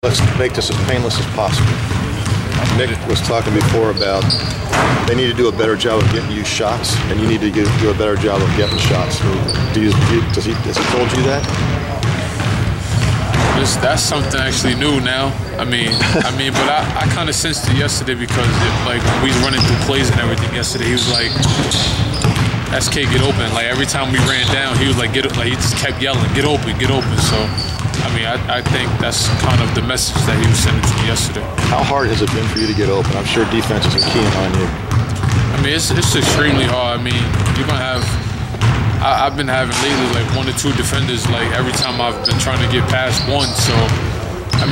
Let's make this as painless as possible. Nick was talking before about they need to do a better job of getting you shots, and you need to do a better job of getting shots. Has he told you that? That's something actually new now. But I kind of sensed it yesterday because when we was running through plays and everything yesterday, he was like, "SK, get open!" Like every time we ran down, he was like, "Get!" Like he just kept yelling, "Get open, get open!" So, I think that's kind of the message that he was sending to me yesterday. How hard has it been for you to get open? I'm sure defenses are keying on you. It's extremely hard. You're gonna have. I've been having lately like 1 or 2 defenders like every time I've been trying to get past one. So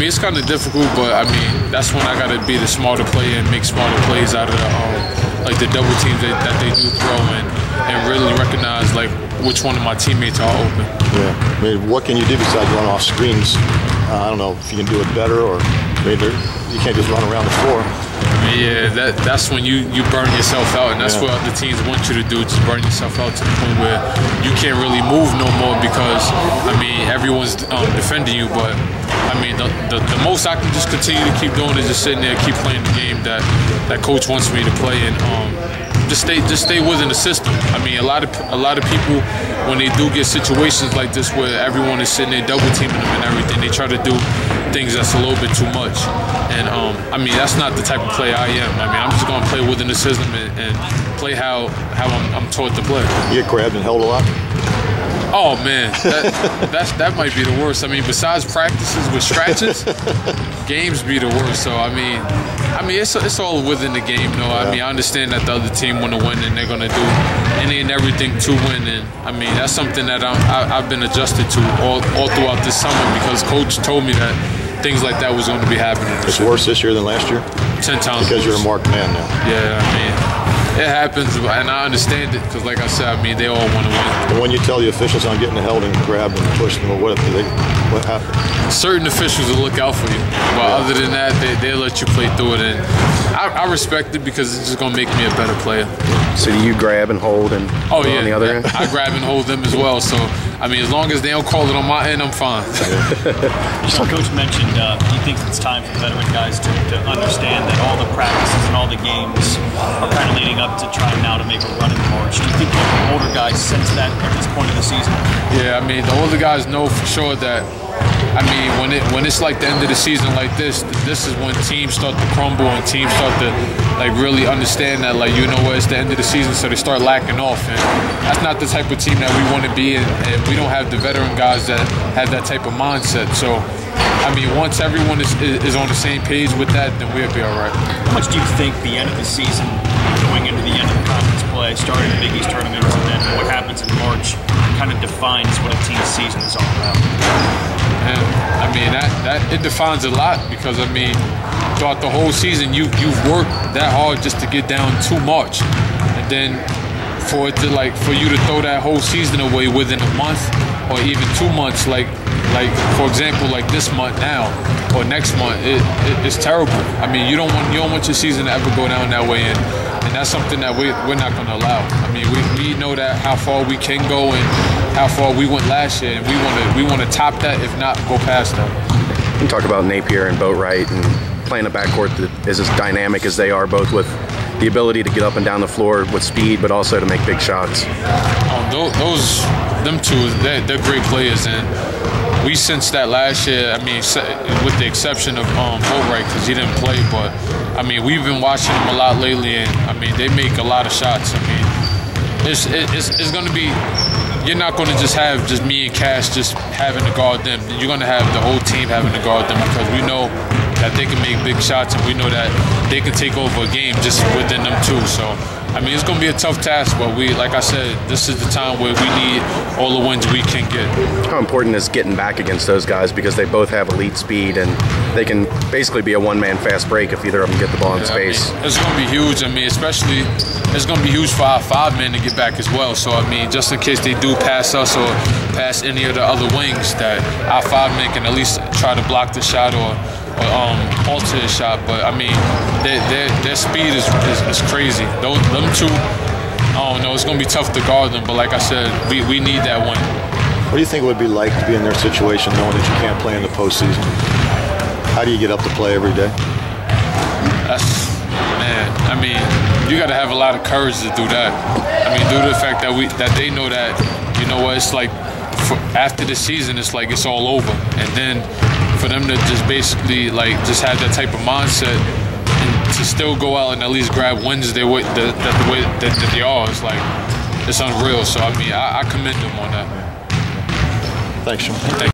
it's kind of difficult, but that's when I gotta be the smarter player and make smarter plays out of the double teams that they do throw and really recognize like which one of my teammates are open. Yeah. What can you do besides run off screens? I don't know if you can do it better, or you can't just run around the floor. That's when you burn yourself out, and that's what other teams want you to do, just burn yourself out to the point where you can't really move no more because, everyone's defending you. But, the most I can just continue to keep doing is just sitting there, keep playing the game that coach wants me to play, and just stay within the system. A lot of people, when they do get situations like this where everyone is sitting there double teaming them and everything, they try to do things that's a little bit too much. And that's not the type of player I am. I'm just gonna play within the system and play how I'm taught to play. You get grabbed and held a lot? Oh man, that might be the worst. Besides practices with scratches, games be the worst. So it's all within the game, though. I understand that the other team want to win and they're gonna do any and everything to win. And that's something that I've been adjusted to all throughout this summer because coach told me that things like that was going to be happening. It's worse this year than last year? 10 times because worse. You're a marked man now. Yeah, it happens, and I understand it because, like I said, they all want to win. And when you tell the officials I'm getting held and grabbed and pushed, what happened? Certain officials will look out for you, but other than that, they'll let you play through it, and I respect it because it's just going to make me a better player. So do you grab and hold and on the other end? I grab and hold them as well. So as long as they don't call it on my end, I'm fine. So Coach mentioned he thinks it's time for veteran guys to understand that all the practices and all the games are kind of leading up to trying now to make a run in March. Do you think the older guys sense that at this point of the season? Yeah, the older guys know for sure that. When it's like the end of the season like this is when teams start to crumble and teams start to really understand that it's the end of the season, so they start lacking off, and that's not the type of team that we want to be, and we don't have the veteran guys that have that type of mindset. So once everyone is on the same page with that, then we'll be all right. How much do you think the end of the season, going into the end of the conference play, starting the Big East tournaments, and then what happens in March kind of defines what a team's season is all about? And that it defines a lot because throughout the whole season you've worked that hard just to get down to March, and then for you to throw that whole season away within a month or even 2 months, like for example like this month now or next month, it's terrible. You don't want your season to ever go down that way, and that's something that we're not going to allow. We know that how far we can go and how far we went last year, and we want to top that, if not go past that. You talk about Napier and Boatwright and playing a backcourt that is as dynamic as they are, both with the ability to get up and down the floor with speed, but also to make big shots. Them two, they're great players, and we sensed that last year. With the exception of Boatwright because he didn't play, but we've been watching them a lot lately, and they make a lot of shots. It's going to be. You're not going to just have just me and Cash just having to guard them. You're going to have the whole team having to guard them because we know that they can make big shots, and we know that they can take over a game just within them too. So it's going to be a tough task, but like I said, this is the time where we need all the wins we can get. How important is getting back against those guys because they both have elite speed and they can basically be a one-man fast break if either of them get the ball in space? It's going to be huge. Especially it's going to be huge for our 5 men to get back as well. So just in case they do pass us or pass any of the other wings, that our 5 men can at least try to block the shot or alter his shot. But their speed is crazy. Them two, I don't know, it's gonna be tough to guard them. But like I said, we need that win. What do you think it would be like to be in their situation knowing that you can't play in the postseason? How do you get up to play every day? Man, I mean, you got to have a lot of courage to do that. I mean, due to the fact that they know that, you know what, it's like after the season, it's like it's all over. And then for them to just basically like just have that type of mindset and to still go out and at least grab wins the way that they are, it's like, it's unreal. So, I mean, I commend them on that. Thanks, Sean.